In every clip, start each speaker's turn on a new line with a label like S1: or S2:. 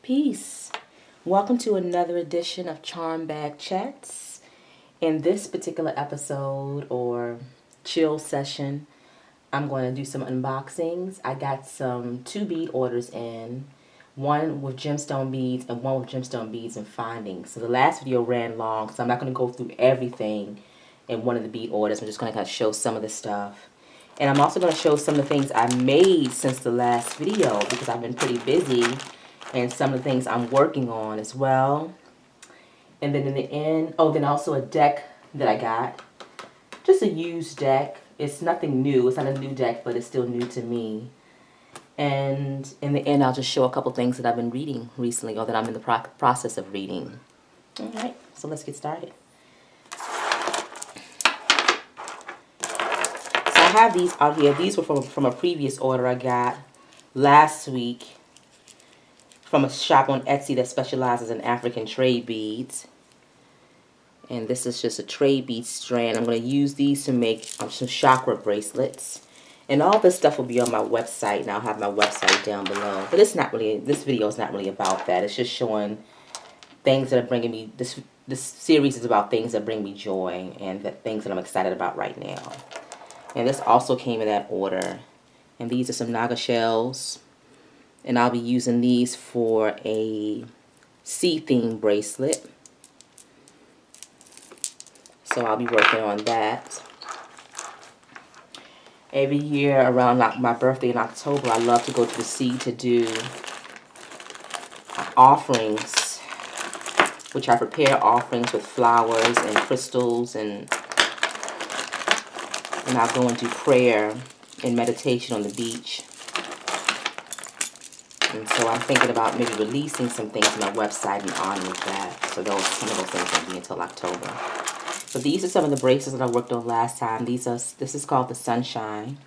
S1: Peace. Welcome to another edition of Charm Bag Chats. In this particular episode or chill session, I'm going to do some unboxings. I got two bead orders in, one with gemstone beads and one with gemstone beads and findings. So the last video ran long, so I'm not going to go through everything in one of the bead orders. I'm just going to kind of show some of the stuff. And I'm also going to show some of the things I made since the last video because I've been pretty busy, and some of the things I'm working on as well. And then in the end, then also a deck that I got. Just a used deck. It's nothing new. It's not a new deck, but it's still new to me. And in the end, I'll just show a couple things that I've been reading recently or that I'm in the process of reading. Alright, so let's get started. So I have these out here. These were from a previous order I got last week from a shop on Etsy that specializes in African trade beads. And this is just a trade bead strand. I'm going to use these to make some chakra bracelets. And all this stuff will be on my website, and I'll have my website down below. But it's not really, this video is not really about that. It's just showing things that are bringing me, this series is about things that bring me joy and the things that I'm excited about right now. And this also came in that order. And these are some Naga shells. And I'll be using these for a sea theme bracelet. So I'll be working on that. Every year around my birthday in October, I love to go to the sea to do offerings, which I prepare offerings with flowers and crystals, and I'll go and do prayer and meditation on the beach. And so I'm thinking about maybe releasing some things on my website in honor of that. So some of those things won't be until October. But these are some of the bracelets that I worked on last time. This is called the Sunshine.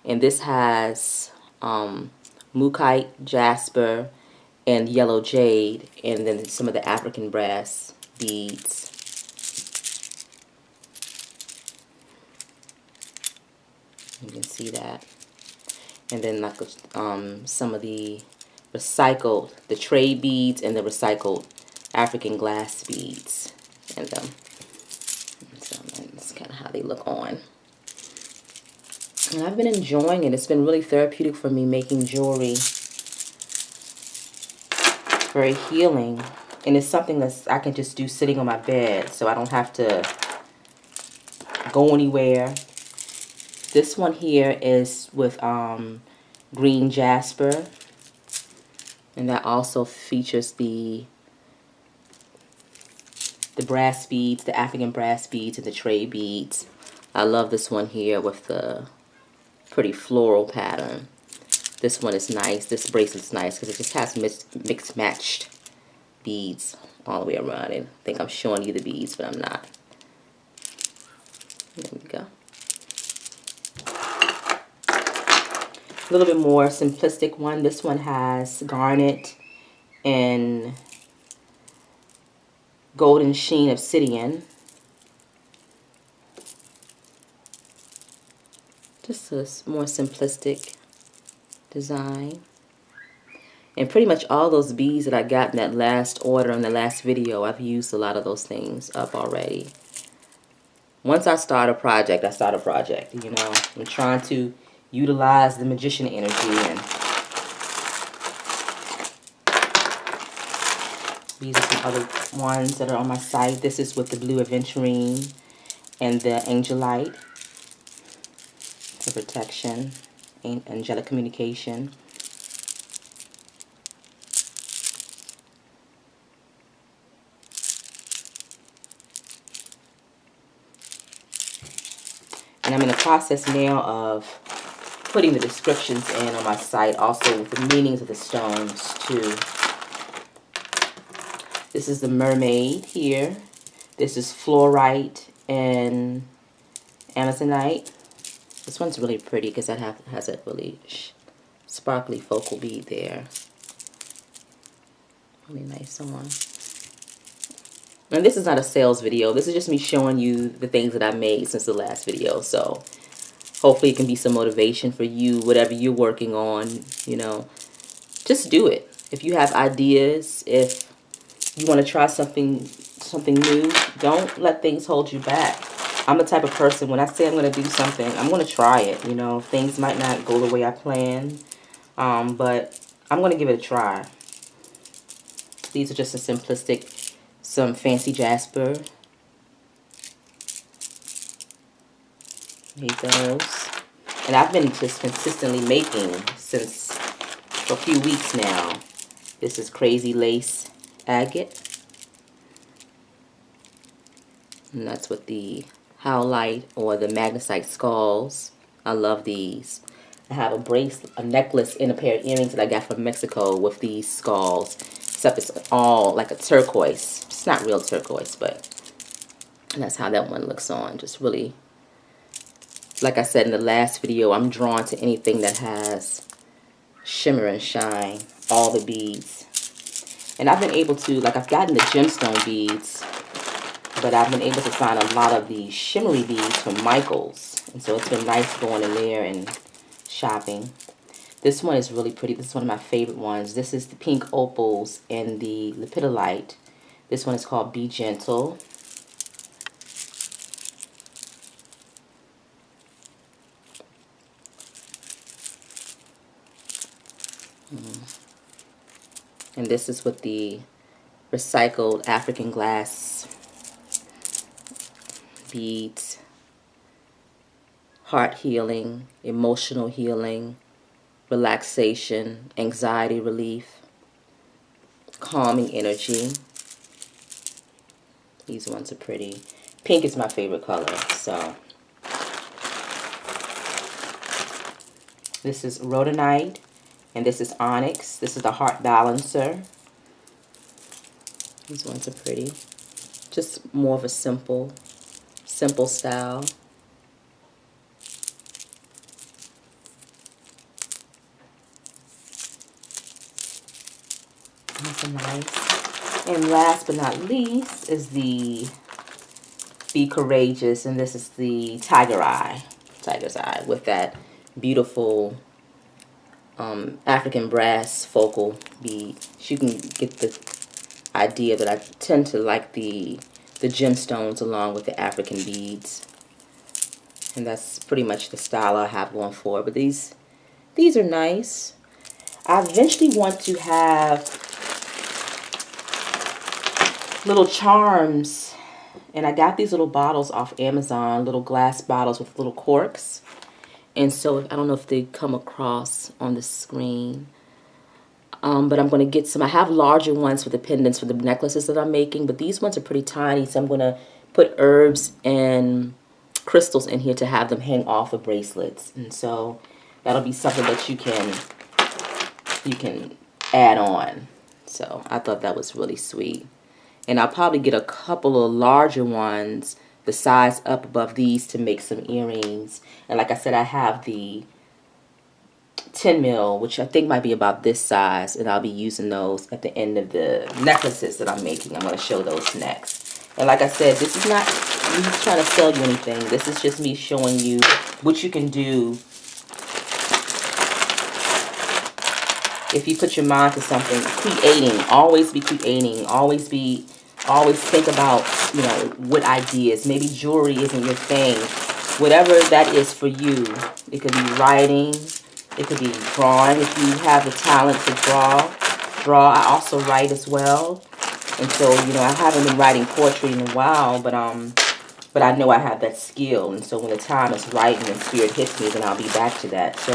S1: And this has Mukite, Jasper, and Yellow Jade. And then some of the African brass beads. You can see that. And then like some of the recycled, the trade beads and the recycled African glass beads in them. So that's kind of how they look on. And I've been enjoying it. It's been really therapeutic for me making jewelry. Very healing. And it's something that I can just do sitting on my bed, so I don't have to go anywhere. This one here is with green jasper, and that also features the brass beads, the African brass beads, and the tray beads. I love this one here with the pretty floral pattern. This one is nice. This bracelet's nice because it just has mixed matched beads all the way around it. I think I'm showing you the beads, but I'm not. There we go. A little bit more simplistic one. This one has garnet and golden sheen obsidian. Just a more simplistic design. And pretty much all those beads that I got in that last order in the last video, I've used a lot of those things up already. Once I start a project, you know. I'm trying to utilize the magician energy, and these are some other ones that are on my site. This is with the blue aventurine and the angelite for protection and angelic communication. And I'm in the process now of putting the descriptions in on my site, also with the meanings of the stones too. This is the mermaid here. This is fluorite and amazonite. This one's really pretty because that has a really sparkly focal bead there. Really nice one. And this is not a sales video. This is just me showing you the things that I made since the last video. So hopefully it can be some motivation for you, whatever you're working on, you know. Just do it. If you have ideas, if you want to try something new, don't let things hold you back. I'm the type of person, when I say I'm going to do something, I'm going to try it. You know, things might not go the way I planned, but I'm going to give it a try. These are just a simplistic, some fancy jasper. Need those. And I've been just consistently making since for a few weeks now. This is Crazy Lace Agate. And that's with the howlite or the magnesite skulls. I love these. I have a bracelet, a necklace, and a pair of earrings that I got from Mexico with these skulls. Except it's all like a turquoise. It's not real turquoise, but that's how that one looks on. Just really, like I said in the last video, I'm drawn to anything that has shimmer and shine. All the beads. And I've been able to, like, I've gotten the gemstone beads, but I've been able to find a lot of the shimmery beads from Michael's. And so it's been nice going in there and shopping. This one is really pretty. This is one of my favorite ones. This is the pink opals and the lepidolite. This one is called Be Gentle. And this is with the recycled African glass beads. Heart healing, emotional healing, relaxation, anxiety relief, calming energy. These ones are pretty. Pink is my favorite color, so. This is rhodonite, and this is onyx. This is the heart balancer. These ones are pretty. Just more of a simple style. These are nice. And last but not least is the Be Courageous, and this is the tiger's eye with that beautiful African brass focal bead. You can get the idea that I tend to like the gemstones along with the African beads, and that's pretty much the style I have going for. But these are nice. I eventually want to have little charms, and I got these little bottles off Amazon, little glass bottles with little corks. And so I don't know if they come across on the screen, but I'm going to get some. I have larger ones for the pendants for the necklaces that I'm making, but these ones are pretty tiny, so I'm going to put herbs and crystals in here to have them hang off the bracelets. And so that'll be something that you can add on. So I thought that was really sweet. And I'll probably get a couple of larger ones the size up above these to make some earrings. And like I said, I have the 10 mil, which I think might be about this size, and I'll be using those at the end of the necklaces that I'm making. I'm going to show those next. And like I said, this is not me trying to sell you anything. This is just me showing you what you can do if you put your mind to something. Creating, always be creating, always think about, you know, what ideas. Maybe jewelry isn't your thing. Whatever that is for you. It could be writing. It could be drawing. If you have the talent to draw. I also write as well. And so, you know, I haven't been writing poetry in a while, but I know I have that skill. And so when the time is right and the spirit hits me, then I'll be back to that. So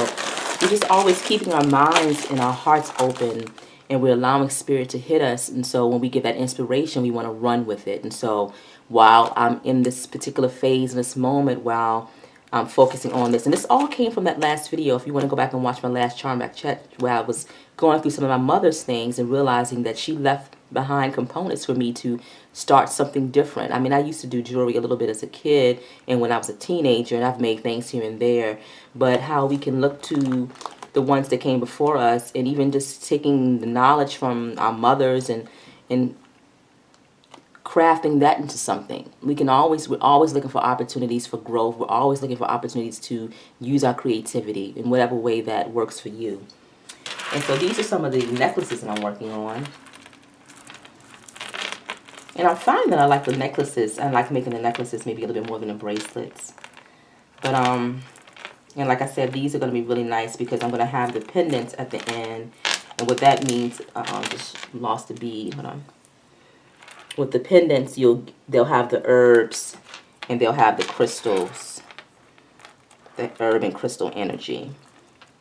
S1: we're just always keeping our minds and our hearts open, and we're allowing spirit to hit us. And so when we get that inspiration, we want to run with it. And so while I'm in this particular phase, in this moment, while I'm focusing on this, and this all came from that last video. If you want to go back and watch my last Charm Back Chat, where I was going through some of my mother's things and realizing that she left behind components for me to start something different. I mean, I used to do jewelry a little bit as a kid and when I was a teenager, and I've made things here and there. But how we can look to the ones that came before us, and even just taking the knowledge from our mothers and crafting that into something. We're always looking for opportunities for growth. We're always looking for opportunities to use our creativity in whatever way that works for you. And so these are some of the necklaces that I'm working on. And I'm finding that I like the necklaces. I like making the necklaces maybe a little bit more than the bracelets. But, and like I said, these are going to be really nice because I'm going to have the pendants at the end. And what that means, just lost the bead. Hold on. With the pendants, they'll have the herbs and they'll have the crystals, the herb and crystal energy.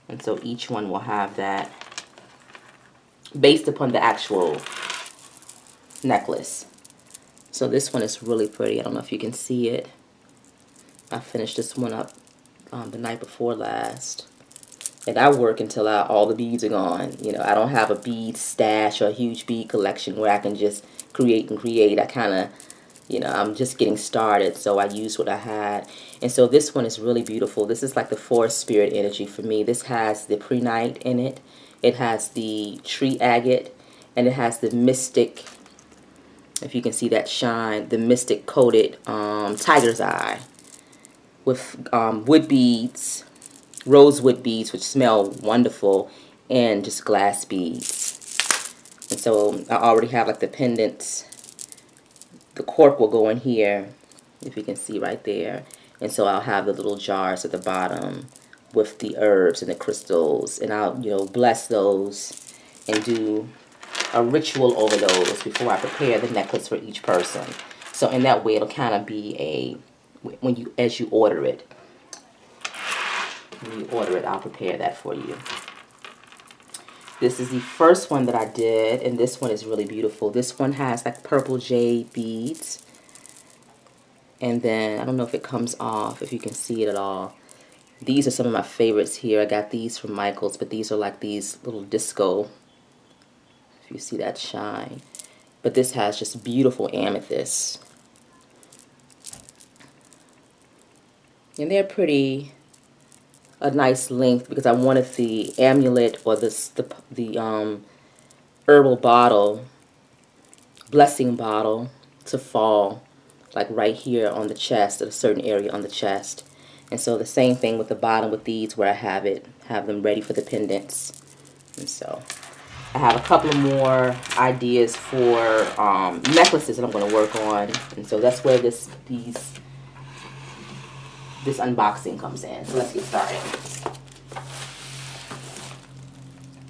S1: And so each one will have that based upon the actual necklace. So this one is really pretty. I don't know if you can see it. I finished this one up the night before last. And I work until all the beads are gone. You know, I don't have a bead stash or a huge bead collection where I can just create and create. I kind of, you know, I'm just getting started, so I use what I had. And so this one is really beautiful. This is like the forest spirit energy for me. This has the prehnite in it. It has the tree agate, and it has the mystic, if you can see that shine, the mystic coated tiger's eye with wood beads, rosewood beads, which smell wonderful, and just glass beads. And so I already have like the pendants. The cork will go in here, if you can see right there. And so I'll have the little jars at the bottom with the herbs and the crystals, and I'll, you know, bless those and do a ritual over those before I prepare the necklace for each person. So in that way, it'll kind of be as you order it. When you order it, I'll prepare that for you. This is the first one that I did, and this one is really beautiful. This one has like purple jade beads. And then, I don't know if it comes off, if you can see it at all. These are some of my favorites here. I got these from Michael's, but these are like these little disco, if you see that shine. But this has just beautiful amethyst. And they're pretty, a nice length, because I wanted the amulet or the herbal bottle, blessing bottle, to fall like right here on the chest, at a certain area on the chest. And so the same thing with the bottom with these, where I have them ready for the pendants. And so I have a couple of more ideas for necklaces that I'm going to work on. And so that's where this unboxing comes in. So let's get started.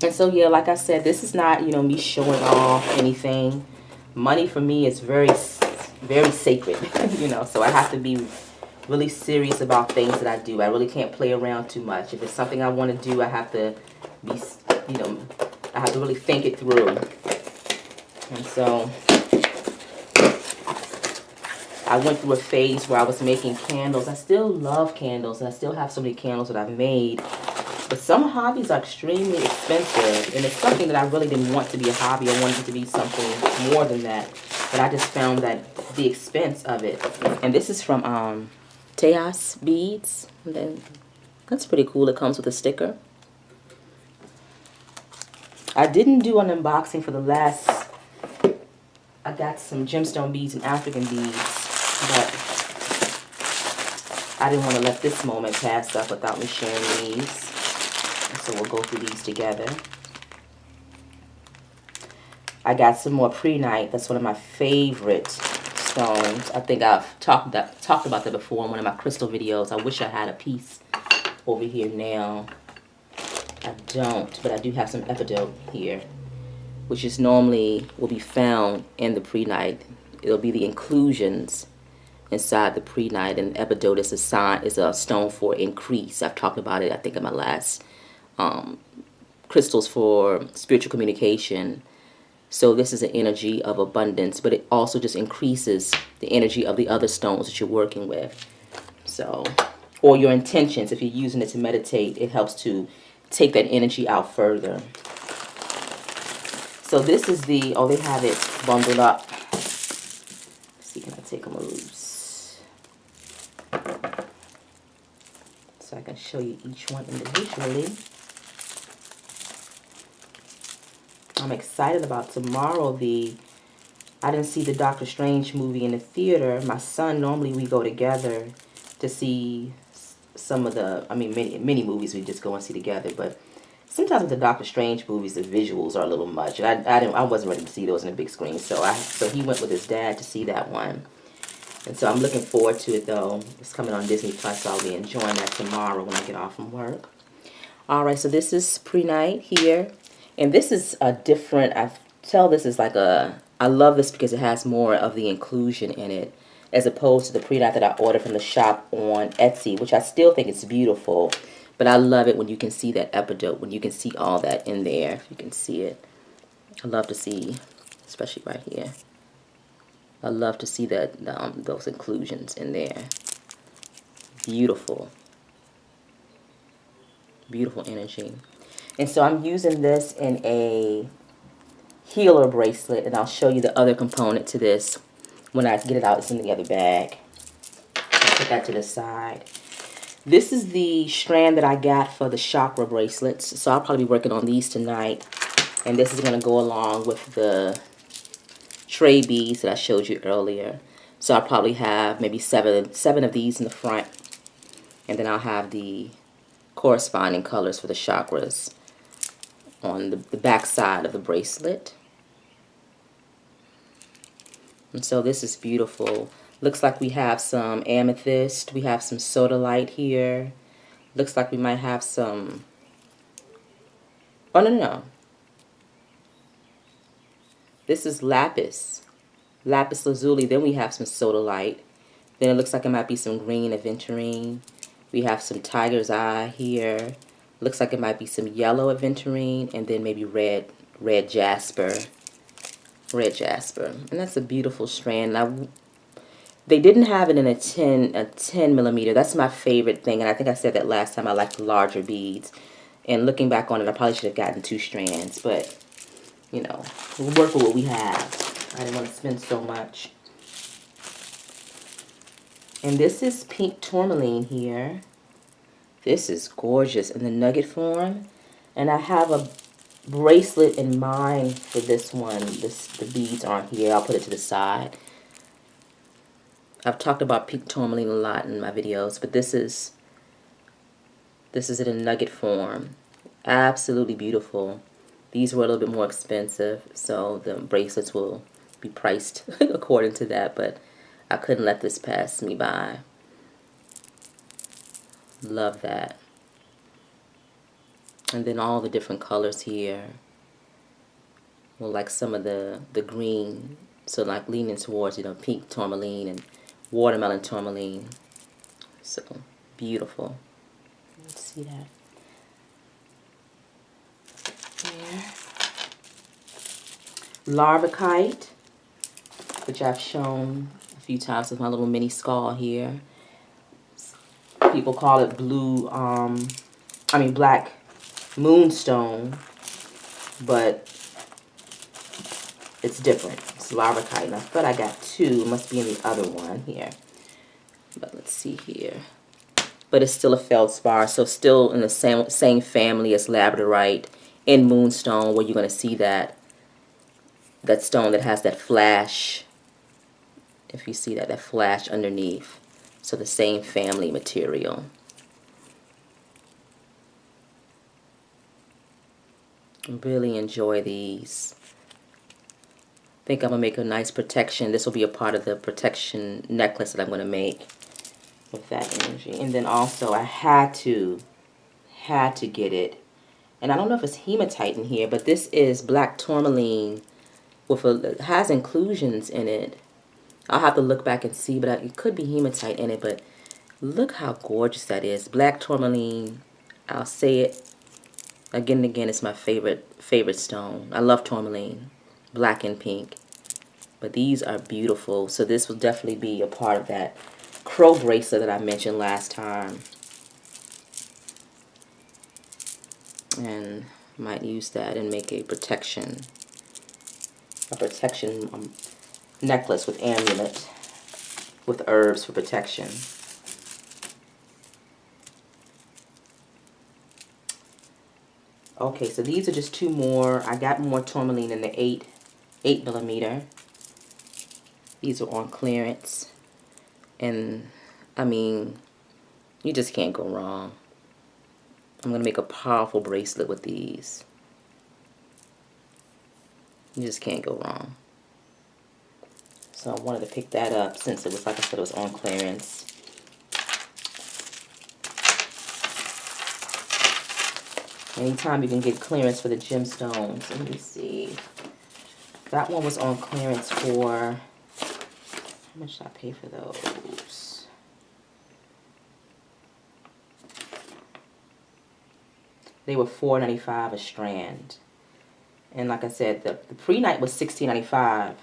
S1: And so, yeah, like I said, this is not, you know, me showing off anything. Money for me is very, very sacred, you know, so I have to be really serious about things that I do. I really can't play around too much. If it's something I want to do, I have to be, you know, I have to really think it through. And so I went through a phase where I was making candles. I still love candles, and I still have so many candles that I've made. But some hobbies are extremely expensive, and it's something that I really didn't want to be a hobby. I wanted it to be something more than that. But I just found that the expense of it. And this is from Tejas Beads. And then, that's pretty cool. It comes with a sticker. I didn't do an unboxing for the last. I got some gemstone beads and African beads, but I didn't want to let this moment pass up without me sharing these. So we'll go through these together. I got some more prehnite. That's one of my favorite stones. I think I've talked about that before in one of my crystal videos. I wish I had a piece over here now. I don't, but I do have some epidote here, which is normally will be found in the prehnite. It'll be the inclusions inside the prehnite, and epidote is a stone for increase. I've talked about it, I think, in my last crystals for spiritual communication. So this is an energy of abundance, but it also just increases the energy of the other stones that you're working with. So, or your intentions, if you're using it to meditate, it helps to take that energy out further. So this is they have it bundled up. Let's see, can I take them loose? So I can show you each one individually. I'm excited about tomorrow. I didn't see the Doctor Strange movie in the theater. My son, normally we go together to see some of the, many movies we just go and see together. But sometimes with the Doctor Strange movies, the visuals are a little much, and I wasn't ready to see those in the big screen, so he went with his dad to see that one, and so I'm looking forward to it though. It's coming on Disney Plus, so I'll be enjoying that tomorrow when I get off from work. All right, so this is pre-night here, and this is a different. This is like a. I love this because it has more of the inclusion in it, as opposed to the pre-night that I ordered from the shop on Etsy, which I still think is beautiful. But I love it when you can see that epidote, when you can see all that in there, if you can see it. I love to see, especially right here. I love to see that those inclusions in there. Beautiful. Beautiful energy. And so I'm using this in a healer bracelet, and I'll show you the other component to this when I get it out. It's in the other bag. I'll put that to the side. This is the strand that I got for the chakra bracelets, so I'll probably be working on these tonight. And this is going to go along with the tray beads that I showed you earlier. So I'll probably have maybe seven of these in the front, and then I'll have the corresponding colors for the chakras on the back side of the bracelet. And so this is beautiful. Looks like we have some amethyst. We have some sodalite here. Looks like we might have some... Oh, no. This is lapis. Lapis lazuli. Then we have some sodalite. Then it looks like it might be some green aventurine. We have some tiger's eye here. Looks like it might be some yellow aventurine. And then maybe red jasper. Red jasper. And that's a beautiful strand. Now, they didn't have it in a 10 millimeter. That's my favorite thing, and I think I said that last time. I like the larger beads. And looking back on it, I probably should have gotten 2 strands, but you know, we'll work with what we have. I didn't want to spend so much. And this is pink tourmaline here. This is gorgeous in the nugget form, and I have a bracelet in mind for this one. The beads aren't here. I'll put it to the side. I've talked about pink tourmaline a lot in my videos, but this is in a nugget form. Absolutely beautiful. These were a little bit more expensive, so the bracelets will be priced according to that, but I couldn't let this pass me by. Love that. And then all the different colors here. Well, like some of the green, so like leaning towards, you know, pink tourmaline and watermelon tourmaline. So beautiful. Let's see that. There. Larvicite, which I've shown a few times with my little mini skull here. People call it black moonstone, but it's different. It's larvicite, and I thought I got 2. It must be in the other one here. But let's see here. But it's still a feldspar, so still in the same family as labradorite and moonstone, where you're going to see that stone that has that flash. If you see that flash underneath. So the same family material. Really enjoy these. I think I'm going to make a nice protection. This will be a part of the protection necklace that I'm going to make with that energy. And then also I had to get it. And I don't know if it's hematite in here, but this is black tourmaline with it has inclusions in it. I'll have to look back and see, but it could be hematite in it. But look how gorgeous that is. Black tourmaline. I'll say it again and again. It's my favorite stone. I love tourmaline, black and pink. But these are beautiful. So this will definitely be a part of that crow bracelet that I mentioned last time. And might use that and make a protection necklace with amulet with herbs for protection. Okay, so these are just 2 more. I got more tourmaline in the 8 millimeter. These are on clearance, and I mean, you just can't go wrong. I'm going to make a powerful bracelet with these. You just can't go wrong. So I wanted to pick that up since it was, like I said, it was on clearance. Anytime you can get clearance for the gemstones. Let me see. That one was on clearance for, how much did I pay for those? They were $4.95 a strand. And like I said, the pre-night was $16.95.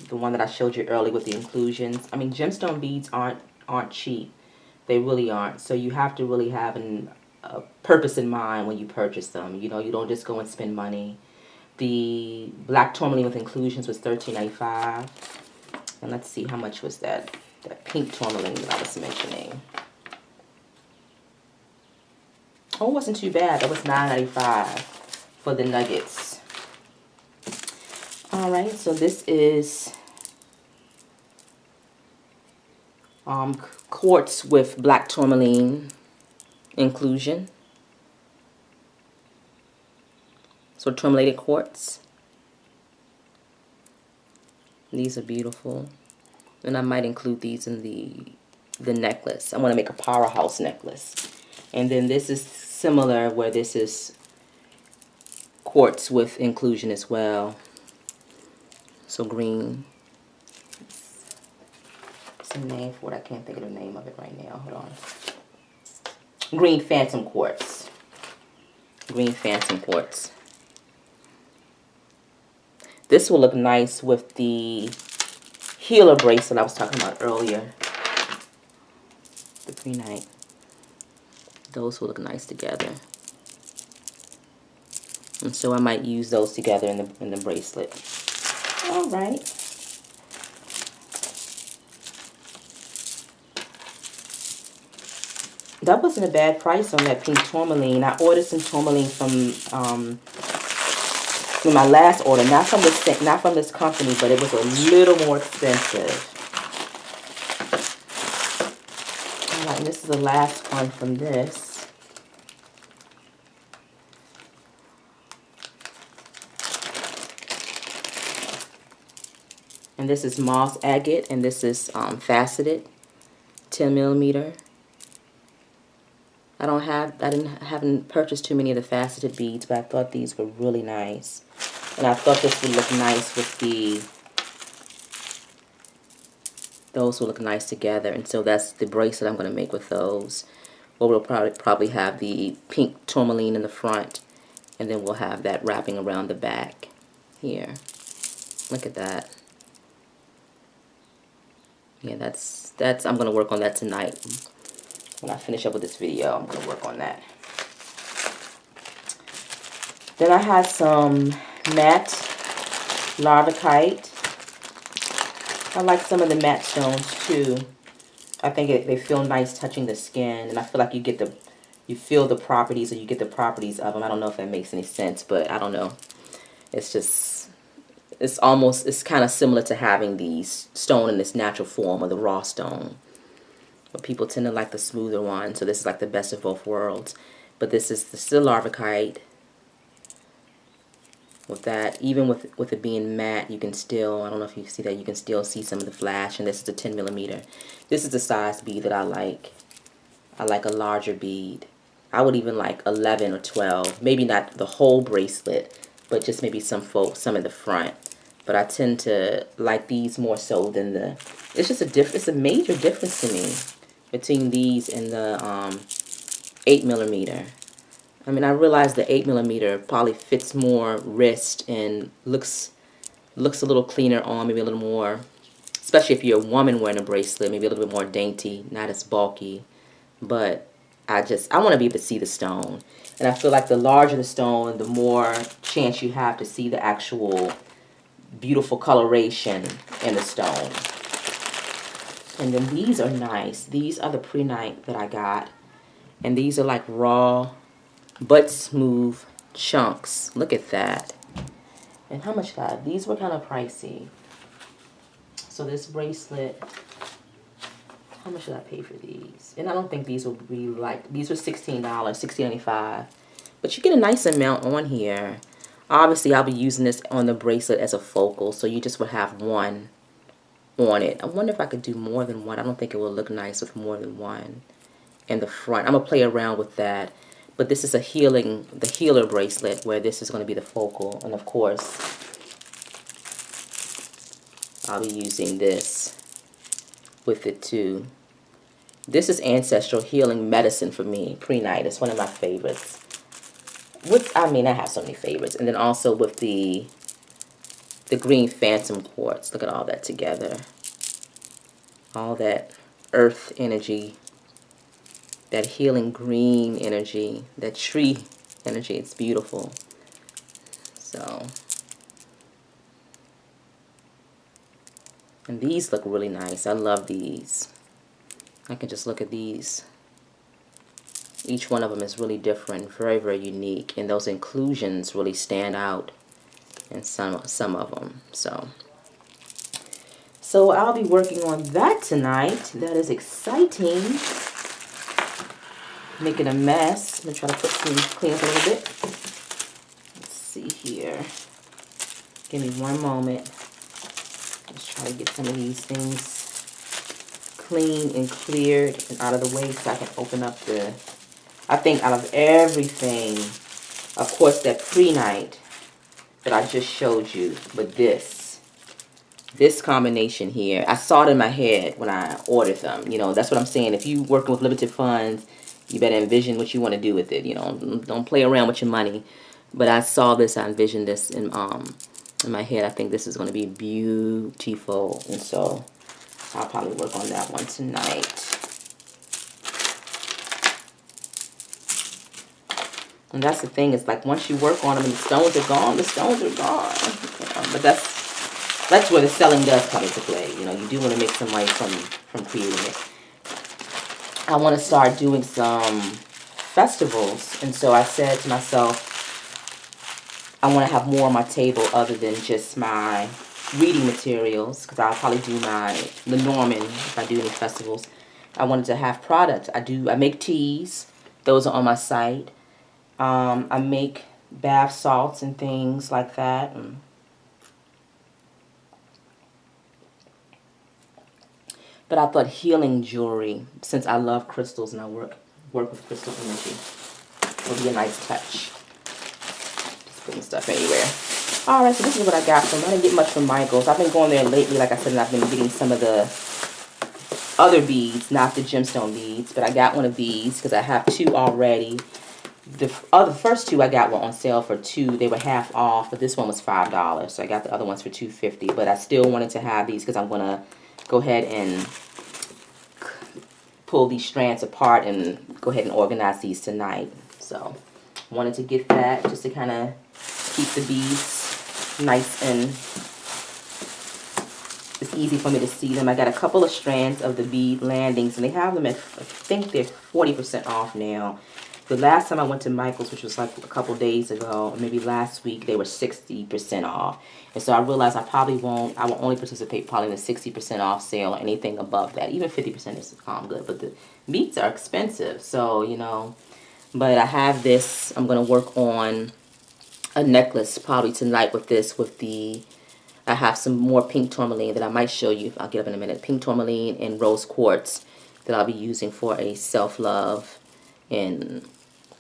S1: The one that I showed you earlier with the inclusions. I mean, gemstone beads aren't cheap. They really aren't. So you have to really have a purpose in mind when you purchase them. You know, you don't just go and spend money. The black tourmaline with inclusions was $13.95. And let's see, how much was that pink tourmaline that I was mentioning. Oh, it wasn't too bad. That was $9.95 for the nuggets. All right, so this is quartz with black tourmaline inclusion. So tourmalated quartz. These are beautiful. And I might include these in the necklace. I want to make a powerhouse necklace. And then this is similar, where this is quartz with inclusion as well. So green. What's the name for it? I can't think of the name of it right now. Hold on. Green phantom quartz. Green phantom quartz. This will look nice with the healer bracelet I was talking about earlier. The pre-night. Those will look nice together. And so I might use those together in the bracelet. All right. That wasn't a bad price on that pink tourmaline. I ordered some tourmaline from my last order, not from this company, but it was a little more expensive. All right, and this is the last one from this. And this is moss agate, and this is faceted, 10mm. I haven't purchased too many of the faceted beads, but I thought these were really nice. And I thought this would look nice with those will look nice together. And so that's the bracelet I'm going to make with those. Well, we'll probably have the pink tourmaline in the front, and then we'll have that wrapping around the back here. Look at that. Yeah, that's I'm going to work on that tonight. When I finish up with this video, I'm going to work on that. Then I had some matte lodolite. I like some of the matte stones too. I think they feel nice touching the skin, and I feel like you feel the properties, or you get the properties of them. I don't know if that makes any sense, but I don't know. It's just, it's kind of similar to having these stone in this natural form, or the raw stone. But people tend to like the smoother one, so this is like the best of both worlds. But this is still larvikite. With that, even with it being matte, you can still, I don't know if you can see that, you can still see some of the flash. And this is a 10mm. This is the size bead that I like. I like a larger bead. I would even like 11 or 12. Maybe not the whole bracelet, but just maybe some in the front. But I tend to like these more so than the, it's just it's a major difference to me between these and the 8mm. I mean, I realize the 8mm probably fits more wrist and looks a little cleaner on, maybe a little more, especially if you're a woman wearing a bracelet, maybe a little bit more dainty, not as bulky. But I want to be able to see the stone. And I feel like the larger the stone, the more chance you have to see the actual beautiful coloration in the stone. And then these are nice. These are the pre-night that I got. And these are like raw but smooth chunks. Look at that. And how much that? These were kind of pricey. So this bracelet, How much did I pay for these? And I don't think these will be like, these were $16, $16.95. But you get a nice amount on here. Obviously, I'll be using this on the bracelet as a focal, so you just would have one on it. I wonder if I could do more than one. I don't think it will look nice with more than one in the front. I'm going to play around with that. But this is the healer bracelet, where this is going to be the focal. And of course, I'll be using this with it too. This is ancestral healing medicine for me. Pre-night. It's one of my favorites. I have so many favorites. And then also with the green phantom quartz. Look at all that together. All that earth energy. That healing green energy. That tree energy. It's beautiful. So. And these look really nice. I love these. I can just look at these. Each one of them is really different, very, very unique. And those inclusions really stand out in some of them. So I'll be working on that tonight. That is exciting. Making a mess. I'm going to try to clean up a little bit. Let's see here. Give me one moment. Let's try to get some of these things clean and cleared and out of the way so I can open up I think out of everything, of course, that pre-night that I just showed you, but this combination here, I saw it in my head when I ordered them. You know, that's what I'm saying. If you working with limited funds, you better envision what you want to do with it. You know, don't play around with your money. But I saw this, I envisioned this in my head. I think this is going to be beautiful, and so I'll probably work on that one tonight. And that's the thing, it's like once you work on them and the stones are gone, the stones are gone. But that's where the selling does come into play. You know, you do want to make some money from creating it. I want to start doing some festivals, and so I said to myself, I want to have more on my table other than just my reading materials, because I'll probably do the Norman if I do any festivals. I wanted to have products. I make teas. Those are on my site. I make bath salts and things like that. But I thought healing jewelry, since I love crystals and I work with crystal energy, would be a nice touch. Just putting stuff anywhere. Alright, so this is what I got from. I didn't get much from Michael's. I've been going there lately, like I said, and I've been getting some of the other beads, not the gemstone beads, but I got one of these because I have two already. The first two I got were on sale for $2. They were half off, but this one was $5. So I got the other ones for $2.50. But I still wanted to have these because I'm going to go ahead and pull these strands apart and go ahead and organize these tonight. So wanted to get that just to kind of keep the beads nice, and it's easy for me to see them. I got a couple of strands of the bead landings, and they have them at, I think they're 40% off now. The last time I went to Michael's, which was like a couple days ago, or maybe last week, they were 60% off. And so I realized I will only participate probably in the 60% off sale or anything above that. Even 50% is good, but the beads are expensive. So, you know, but I have this. I'm going to work on a necklace probably tonight with this, I have some more pink tourmaline that I might show you. I'll get up in a minute. Pink tourmaline and rose quartz that I'll be using for a self-love and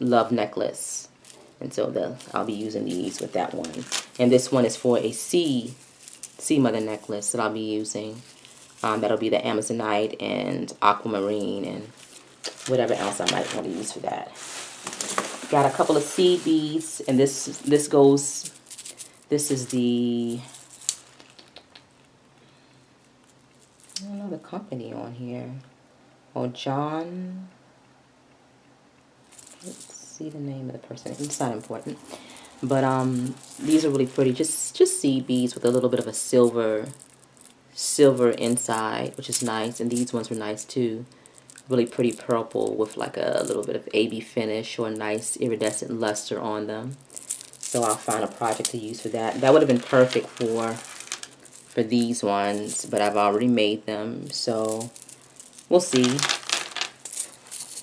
S1: love necklace. And so I'll be using these with that one. And this one is for a sea mother necklace that I'll be using. That'll be the Amazonite and aquamarine and whatever else I might want to use for that. Got a couple of seed beads, and this is the, I don't know the company on here. Oh, John. Let's see the name of the person. It's not important. But these are really pretty. Just seed beads with a little bit of a silver inside, which is nice. And these ones were nice too. Really pretty purple with like a little bit of AB finish or a nice iridescent luster on them. So I'll find a project to use for that. That would have been perfect for these ones, but I've already made them. So we'll see.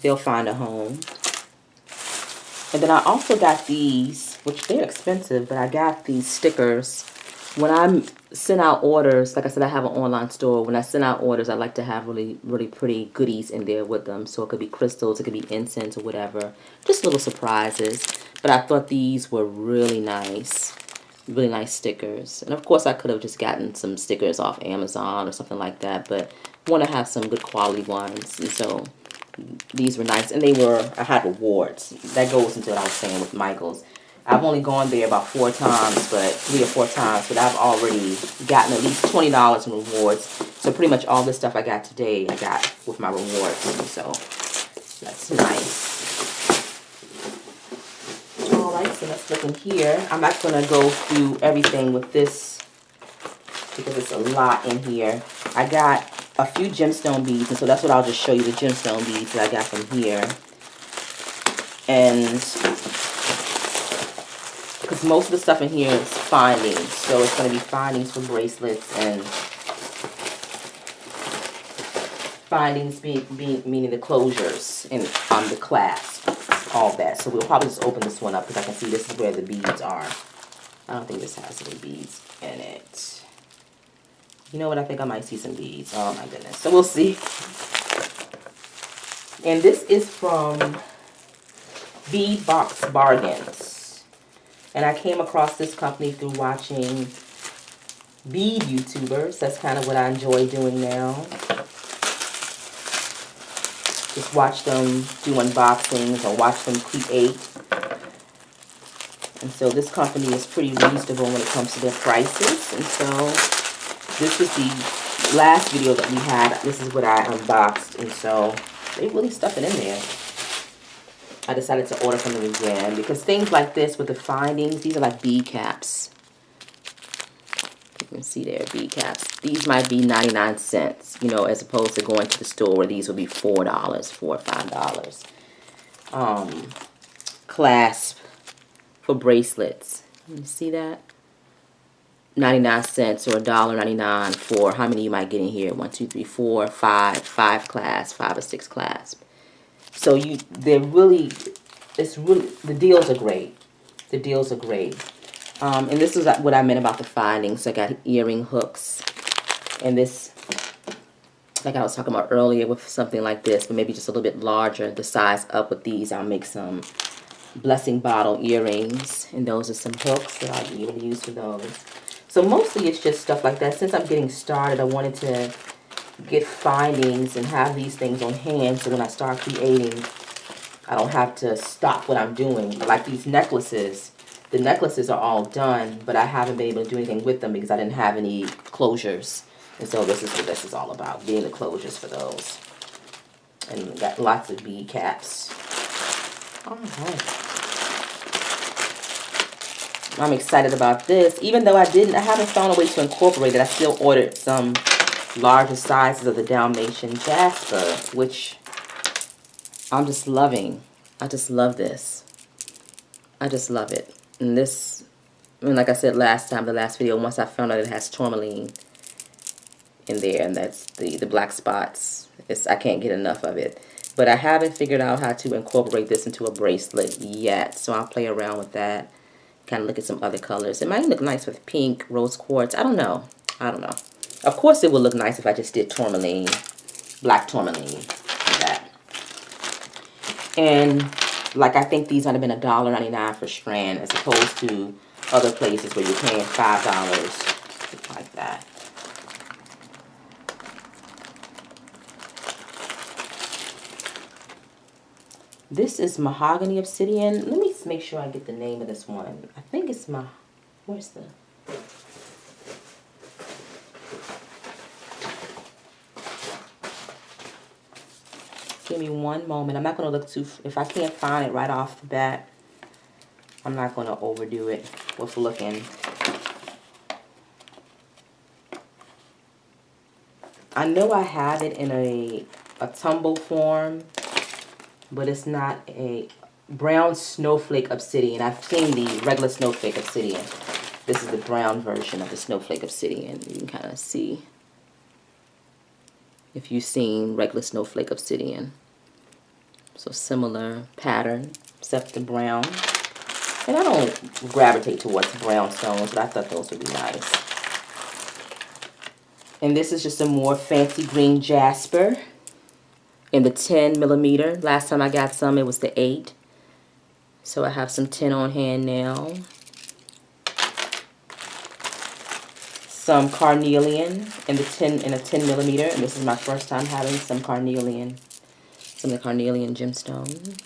S1: They'll find a home. And then I also got these, which they're expensive, but I got these stickers. When I send out orders, like I said, I have an online store. When I send out orders, I like to have really, really pretty goodies in there with them. So it could be crystals, it could be incense or whatever. Just little surprises. But I thought these were really nice. Really nice stickers. And of course, I could have just gotten some stickers off Amazon or something like that. But I want to have some good quality ones. And so these were nice. And I had rewards. That goes into what I was saying with Michael's. I've only gone there about 3 or 4 times, but I've already gotten at least $20 in rewards. So pretty much all this stuff I got today, I got with my rewards. So that's nice. Alright, so let's look in here. I'm not going to go through everything with this because it's a lot in here. I got a few gemstone beads, and so that's what I'll just show you, the gemstone beads that I got from here. And because most of the stuff in here is findings, so it's going to be findings for bracelets and findings meaning the closures and the clasp, all that. So we'll probably just open this one up because I can see this is where the beads are. I don't think this has any beads in it. You know what? I think I might see some beads. Oh my goodness. So we'll see. And this is from Bead Box Bargains. And I came across this company through watching bead YouTubers. That's kind of what I enjoy doing now. Just watch them do unboxings or watch them create. And so this company is pretty reasonable when it comes to their prices. And so this is the last video that we had. This is what I unboxed. And so they really stuff it in there. I decided to order from them again because things like this with the findings, these are like bead caps. You can see there, bead caps. These might be 99 cents, you know, as opposed to going to the store where these would be $4, $4 or $5. Clasp for bracelets. You see that? 99 cents or $1.99 for how many you might get in here? 1, 2, 3, 4, 5 clasp, 5 or 6 clasp. So the deals are great. The deals are great. And this is what I meant about the findings. So I got earring hooks. And this, like I was talking about earlier with something like this, but maybe just a little bit larger, the size up with these. I'll make some blessing bottle earrings. And those are some hooks that I'll be able to use for those. So mostly it's just stuff like that. Since I'm getting started, I wanted to get findings and have these things on hand so when I start creating, I don't have to stop what I'm doing. Like these necklaces, the necklaces are all done, but I haven't been able to do anything with them because I didn't have any closures. And so this is what this is all about, getting the closures for those. And got lots of bead caps. All right. I'm excited about this. Even though I haven't found a way to incorporate it, I still ordered some larger sizes of the Dalmatian Jasper, which I'm just loving. I just love this. I just love it. And this, I mean, like I said last time, the last video, once I found out it has tourmaline in there, and that's the black spots. I can't get enough of it. But I haven't figured out how to incorporate this into a bracelet yet, so I'll play around with that. Kind of look at some other colors. It might look nice with pink, rose quartz. I don't know. I don't know. Of course, it would look nice if I just did tourmaline, black tourmaline, like that. And like I think these might have been $1.99 for strand, as opposed to other places where you're paying $5, like that. This is mahogany obsidian. Let me make sure I get the name of this one. I think it's where's the... Give me one moment. I'm not going to look too... If I can't find it right off the bat, I'm not going to overdo it with looking. I know I have it in a tumble form, but it's not a brown snowflake obsidian. I've seen the regular snowflake obsidian. This is the brown version of the snowflake obsidian. You can kind of see. if you've seen regular snowflake obsidian. So similar pattern, except the brown. And I don't gravitate towards brown stones, but I thought those would be nice. And this is just a more fancy green jasper in the 10 millimeter. Last time I got some, it was the 8. So I have some 10 on hand now. Some carnelian in a 10 millimeter, and this is my first time having some carnelian, some of the carnelian gemstone.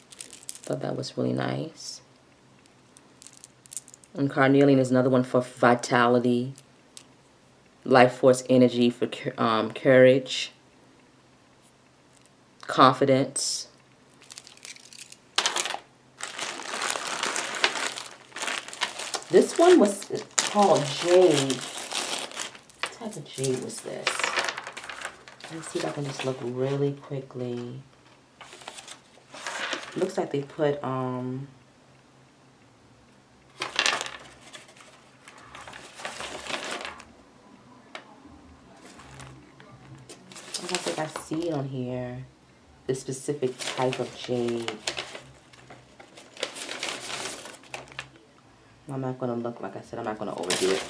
S1: Thought that was really nice. And carnelian is another one for vitality, life force energy, for courage, confidence. This one was called jade. What type of jade was this? Let's see if I can just look really quickly. Looks like they put I don't think I see it on here, the specific type of jade. I'm not going to look, like I said, I'm not going to overdo it.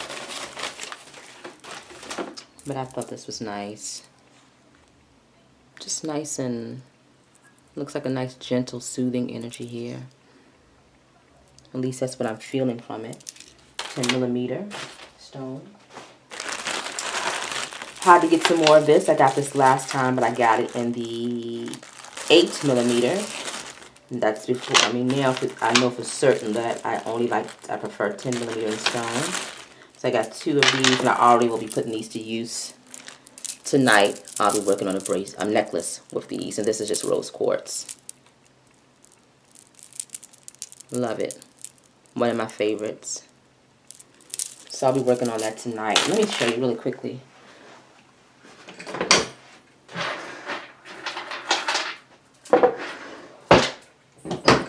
S1: But I thought this was nice. Just nice, and looks like a nice, gentle, soothing energy here. At least that's what I'm feeling from it. 10 millimeter stone. Had to get some more of this. I got this last time, but I got it in the 8 millimeter. And that's before, I mean, now I know for certain that I prefer 10 millimeter in stone. So I got 2 of these, and I already will be putting these to use. Tonight, I'll be working on a necklace with these, and this is just rose quartz. Love it. One of my favorites. So I'll be working on that tonight. Let me show you really quickly.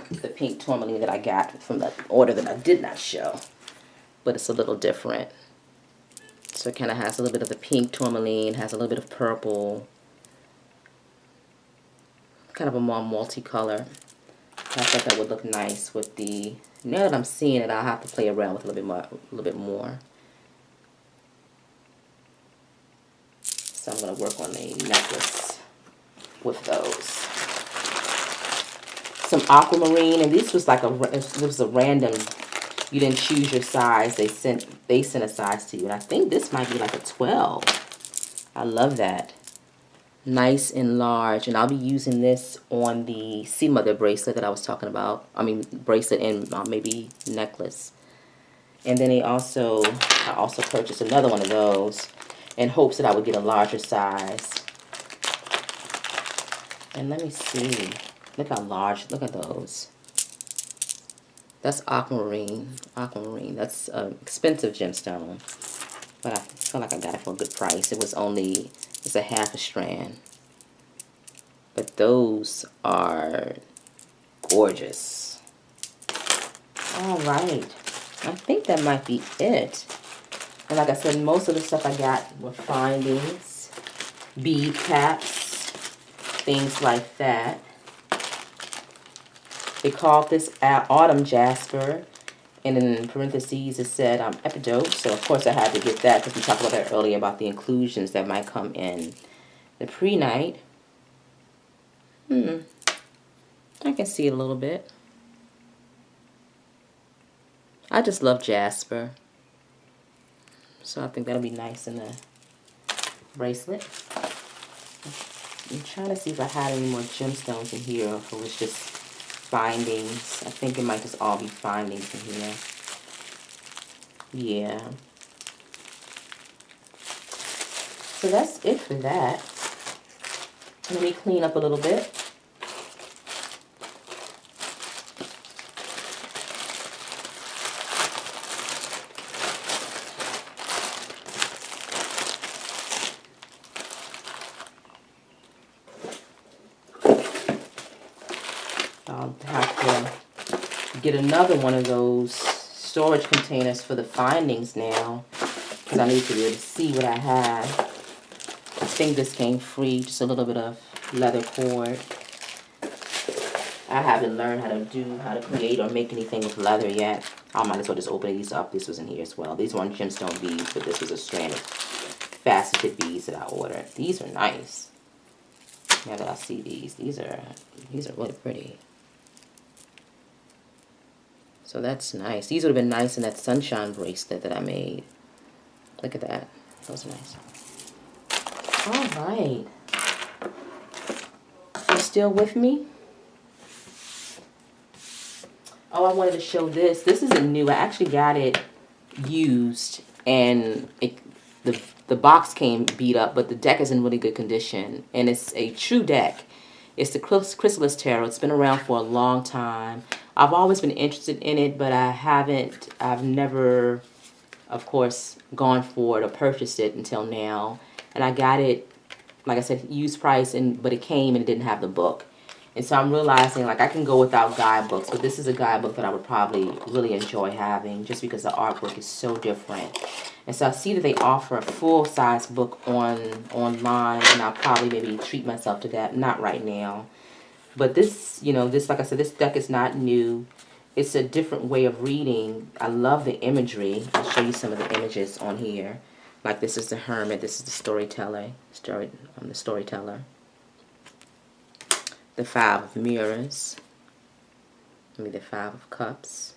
S1: The pink tourmaline that I got from the order that I did not show, but it's a little different. So it kind of has a little bit of the pink tourmaline, has a little bit of purple, kind of a more multicolor. I thought that would look nice with the. Now that I'm seeing it, I'll have to play around with a little bit more. So I'm going to work on a necklace with those. Some aquamarine, and this was like this was a random. You didn't choose your size. They sent a size to you, and I think this might be like a 12. I love that. Nice and large, and I'll be using this on the Sea Mother bracelet that I was talking about. I mean, bracelet and maybe necklace. And then I also purchased another one of those in hopes that I would get a larger size. And let me see. Look how large. Look at those. That's aquamarine. Aquamarine. That's an expensive gemstone, but I feel like I got it for a good price. It's a half a strand. But those are gorgeous. All right. I think that might be it. And like I said, most of the stuff I got were findings, bead caps, things like that. They called this autumn jasper, and in parentheses it said epidote. So of course I had to get that because we talked about that earlier about the inclusions that might come in the pre-night. I can see it a little bit. I just love jasper, so I think that'll be nice in the bracelet. I'm trying to see if I had any more gemstones in here, or if it was just findings. I think it might just all be findings in here. Yeah. So that's it for that. Let me clean up a little bit. I'll have to get another one of those storage containers for the findings now, because I need to be able to see what I have. think this came free, just a little bit of leather cord. I haven't learned how to create or make anything with leather yet. I might as well just open these up. This was in here as well. These weren't gemstone beads, but this was a strand of faceted beads that I ordered. These are nice. Now that I see these are really pretty. So that's nice. These would have been nice in that sunshine bracelet that I made. Look at that. Those are nice. All right. You still with me? Oh, I wanted to show this. This isn't new. I actually got it used, and the box came beat up, but the deck is in really good condition, and it's a true deck. It's the Chrysalis Tarot. It's been around for a long time. I've always been interested in it, but I've never, of course, gone for it or purchased it until now. And I got it, like I said, used price, but it came and it didn't have the book. And so I'm realizing, like, I can go without guidebooks, but this is a guidebook that I would probably really enjoy having just because the artwork is so different. And so I see that they offer a full-size book online, and I'll probably maybe treat myself to that. Not right now. But this, like I said, this deck is not new. It's a different way of reading. I love the imagery. I'll show you some of the images on here. Like, this is the Hermit. This is the Storyteller. The Storyteller. The Five of Mirrors. Maybe the Five of Cups.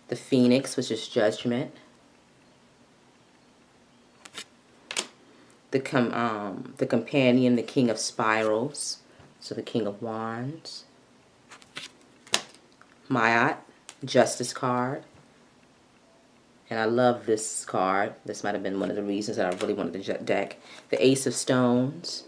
S1: The Phoenix, which is Judgment. The Companion, the King of Spirals. So the King of Wands. Mayat, Justice card. And I love this card. This might have been one of the reasons that I really wanted the deck. The Ace of Stones.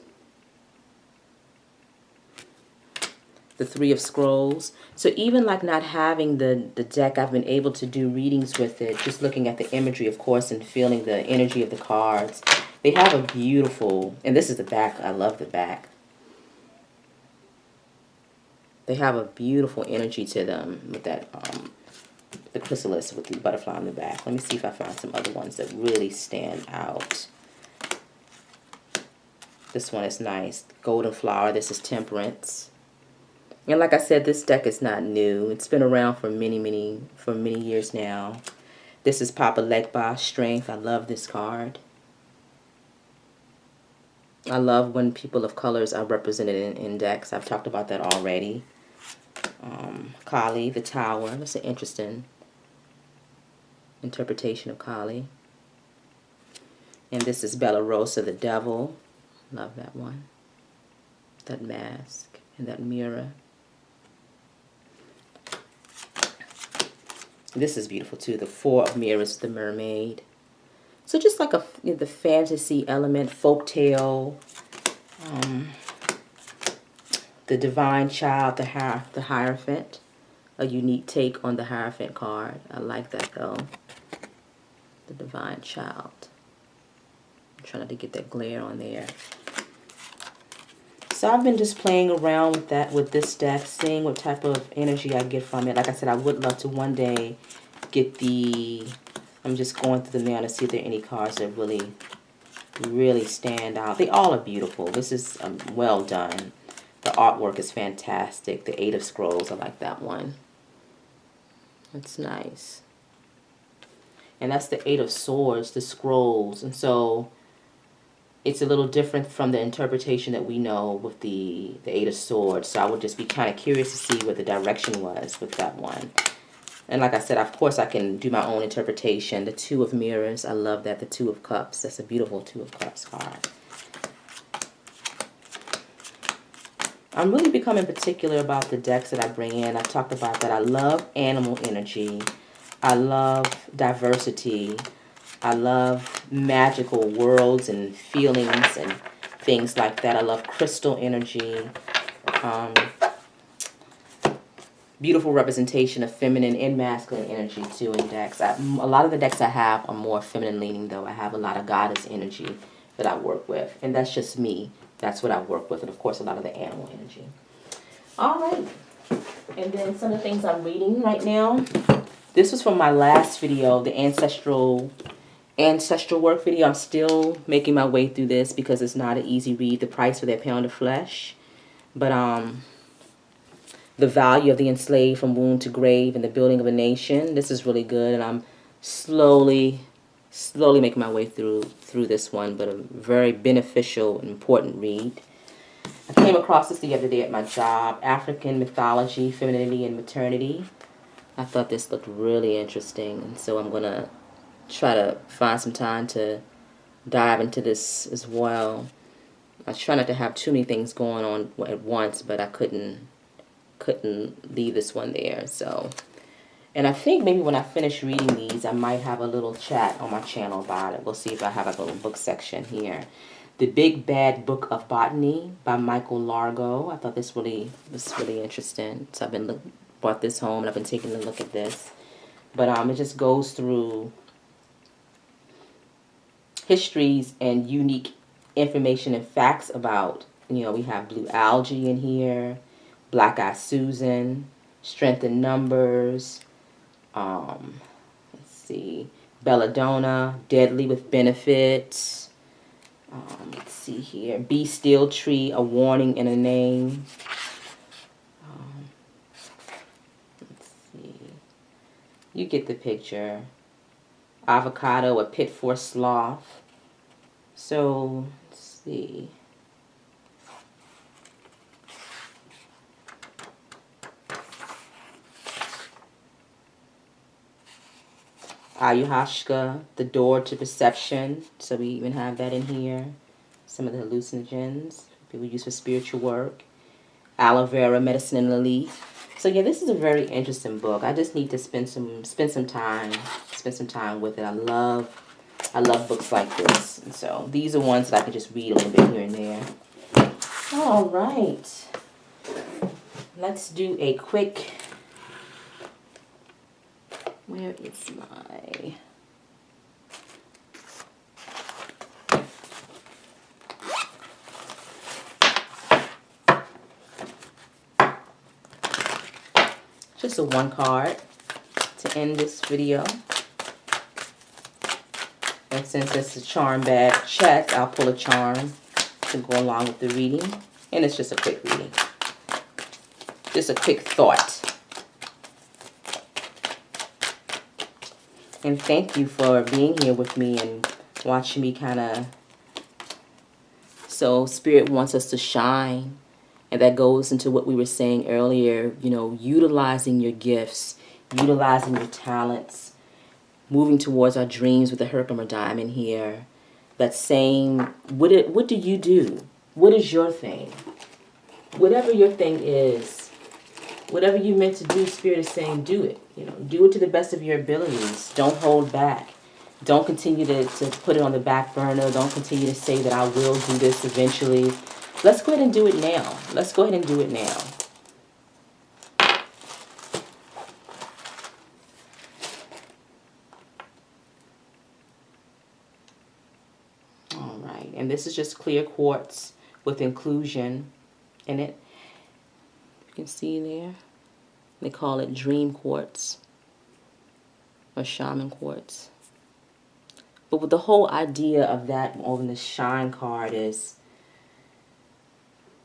S1: The Three of Scrolls. So even like not having the deck, I've been able to do readings with it. Just looking at the imagery, of course, and feeling the energy of the cards. They have a beautiful, and this is the back. I love the back. They have a beautiful energy to them with that, the chrysalis with the butterfly on the back. Let me see if I find some other ones that really stand out. This one is nice. Golden Flower. This is Temperance. And like I said, this deck is not new. It's been around for many years now. This is Papa Legba, Strength. I love this card. I love when people of colors are represented in decks. I've talked about that already. Kali, the Tower. That's an interesting interpretation of Kali. And this is Bella Rosa, the Devil. Love that one. That mask and that mirror. This is beautiful too. The Four of Mirrors, the Mermaid. So just like the fantasy element, folktale, the Divine Child, the Hierophant. A unique take on the Hierophant card. I like that though. The Divine Child. I'm trying not to get that glare on there. So I've been just playing around with this deck, seeing what type of energy I get from it. Like I said, I would love to one day get I'm just going through them now to see if there are any cards that really stand out. They all are beautiful. This is well done. The artwork is fantastic. The Eight of Scrolls, I like that one. That's nice. And that's the Eight of Swords, the Scrolls. And so it's a little different from the interpretation that we know with the Eight of Swords. So I would just be kind of curious to see what the direction was with that one. And like I said, of course, I can do my own interpretation. The Two of Mirrors, I love that. The Two of Cups, that's a beautiful Two of Cups card. I'm really becoming particular about the decks that I bring in. I've talked about that. I love animal energy. I love diversity. I love magical worlds and feelings and things like that. I love crystal energy. Beautiful representation of feminine and masculine energy too in decks. A lot of the decks I have are more feminine leaning though. I have a lot of goddess energy that I work with. And that's just me. That's what I work with. And of course a lot of the animal energy. Alright. And then some of the things I'm reading right now. This was from my last video, the Ancestral ancestral work video. I'm still making my way through this because it's not an easy read. The price for that pound of flesh. But the value of the enslaved from womb to grave and the building of a nation. This is really good, and I'm slowly making my way through this one, but a very beneficial and important read. I came across this the other day at my job, African Mythology, Femininity, and Maternity. I thought this looked really interesting, and so I'm going to try to find some time to dive into this as well. I try not to have too many things going on at once, but I couldn't leave this one there. So, and I think maybe when I finish reading these, I might have a little chat on my channel about it. We'll see if I have like a little book section here. The Big Bad Book of Botany by Michael Largo. I thought this was really interesting. So I've brought this home and I've been taking a look at this. But it just goes through histories and unique information and facts about, we have blue algae in here, Black Eye Susan, Strength in Numbers, let's see, Belladonna, Deadly with Benefits. Let's see here, Be Still Tree, A Warning and a Name. Let's see, you get the picture. Avocado, A Pit for Sloth. So, let's see. Ayahuasca, The Door to Perception. So we even have that in here. Some of the hallucinogens people use for spiritual work. Aloe vera, Medicine in the Leaf. So yeah, this is a very interesting book. I just need to spend some time with it. I love books like this. And so these are ones that I can just read a little bit here and there. All right. Let's do a quick... Where is my... Just a one card to end this video. And since it's a charm bag chat, I'll pull a charm to go along with the reading. And it's just a quick reading. Just a quick thought. And thank you for being here with me and watching me kind of... So Spirit wants us to shine. And that goes into what we were saying earlier, utilizing your gifts, utilizing your talents, moving towards our dreams with the Herkimer diamond here. That same, what do you do? What is your thing? Whatever your thing is, whatever you meant to do, Spirit is saying do it. Do it to the best of your abilities. Don't hold back. Don't continue to put it on the back burner. Don't continue to say that I will do this eventually. Let's go ahead and do it now. Let's go ahead and do it now. All right. And this is just clear quartz with inclusion in it. You can see there. They call it dream quartz or shaman quartz. But with the whole idea of that on the shine card is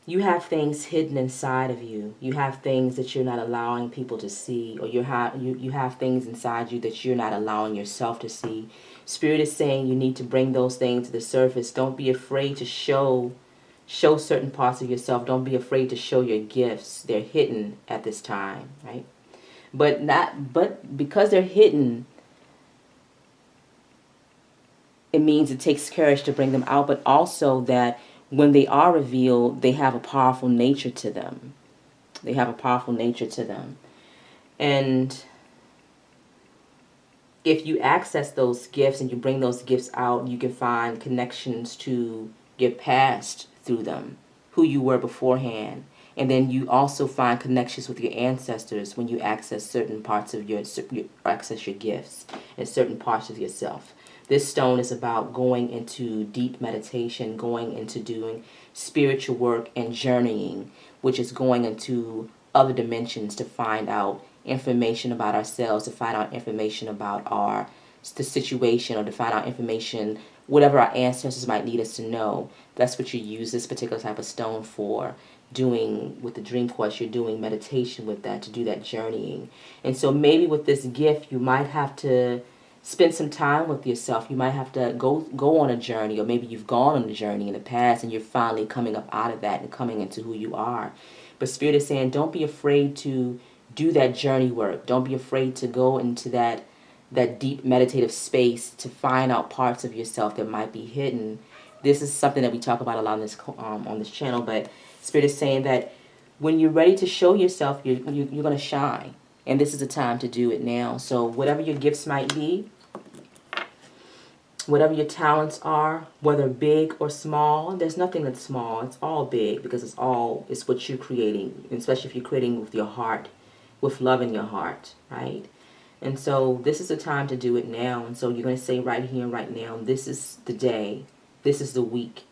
S1: you have things hidden inside of you. You have things that you're not allowing people to see, or you have things inside you that you're not allowing yourself to see. Spirit is saying you need to bring those things to the surface. Don't be afraid to show certain parts of yourself. Don't be afraid to show your gifts. They're hidden at this time, right? But because they're hidden, it means it takes courage to bring them out, but also that when they are revealed, they have a powerful nature to them. They have a powerful nature to them. And if you access those gifts and you bring those gifts out, you can find connections to your past through them, who you were beforehand. And then you also find connections with your ancestors when you access certain parts of access your gifts and certain parts of yourself. This stone is about going into deep meditation, going into doing spiritual work and journeying, which is going into other dimensions to find out information about ourselves, to find out information about our the situation or to find out information, whatever our ancestors might need us to know. That's what you use this particular type of stone for. Doing with the dream course, you're doing meditation with that to do that journeying. And so maybe with this gift, you might have to spend some time with yourself. You might have to go on a journey, or maybe you've gone on a journey in the past and you're finally coming up out of that and coming into who you are. But Spirit is saying, don't be afraid to do that journey work. Don't be afraid to go into that deep meditative space to find out parts of yourself that might be hidden. This is something that we talk about a lot on this channel, but Spirit is saying that when you're ready to show yourself, you're going to shine. And this is the time to do it now. So whatever your gifts might be, whatever your talents are, whether big or small, there's nothing that's small. It's all big because it's what you're creating, especially if you're creating with your heart, with love in your heart, right? And so this is the time to do it now. And so you're going to say right here and right now, this is the day, this is the week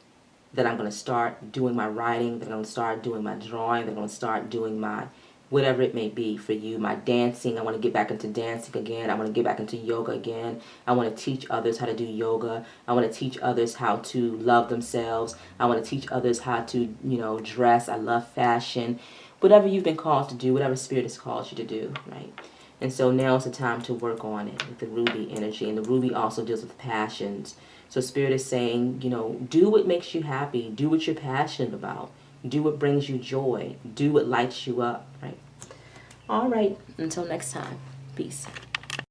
S1: that I'm going to start doing my writing, that I'm going to start doing my drawing, that I'm going to start doing my whatever it may be for you, my dancing. I want to get back into dancing again. I want to get back into yoga again. I want to teach others how to do yoga. I want to teach others how to love themselves. I want to teach others how to, dress. I love fashion. Whatever you've been called to do, whatever Spirit has called you to do, right? And so now is the time to work on it with the ruby energy. And the ruby also deals with passions. So Spirit is saying, do what makes you happy. Do what you're passionate about. Do what brings you joy. Do what lights you up, right? All right. Until next time. Peace.